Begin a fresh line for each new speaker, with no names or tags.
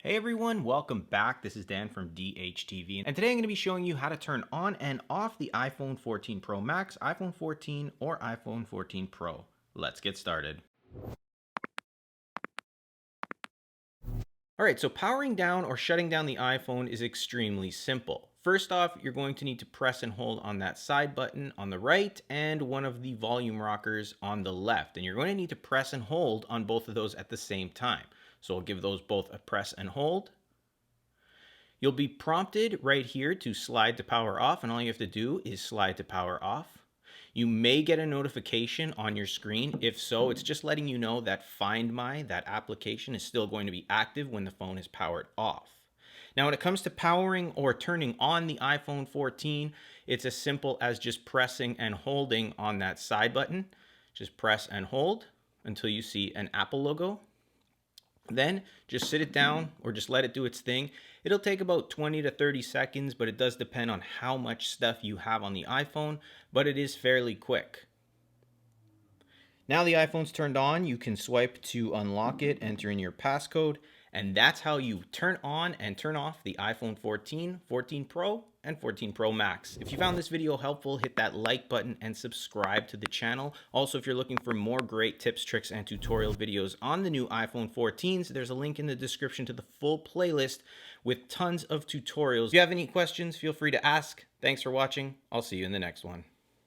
Hey everyone, welcome back. This is Dan from DHTV, and today I'm going to be showing you how to turn on and off the iPhone 14 Pro Max, iPhone 14, or iPhone 14 Pro. Let's get started. Alright, so powering down or shutting down the iPhone is extremely simple. First off, you're going to need to press and hold on that side button on the right and one of the volume rockers on the left. And you're going to need to press and hold on both of those at the same time. So I'll give those both a press and hold. You'll be prompted right here to slide to power off, and all you have to do is slide to power off. You may get a notification on your screen. If so, it's just letting you know that Find My, that application, is still going to be active when the phone is powered off. Now, when it comes to powering or turning on the iPhone 14, it's as simple as just pressing and holding on that side button. Just press and hold until you see an Apple logo. Then just sit it down or just let it do its thing. It'll take about 20 to 30 seconds, but it does depend on how much stuff you have on the iPhone, but it is fairly quick. Now the iPhone's turned on, you can swipe to unlock it, enter in your passcode, and that's how you turn on and turn off the iPhone 14, 14 Pro, and 14 Pro Max. If you found this video helpful, hit that like button and subscribe to the channel. Also, if you're looking for more great tips, tricks, and tutorial videos on the new iPhone 14s, there's a link in the description to the full playlist with tons of tutorials. If you have any questions, feel free to ask. Thanks for watching. I'll see you in the next one.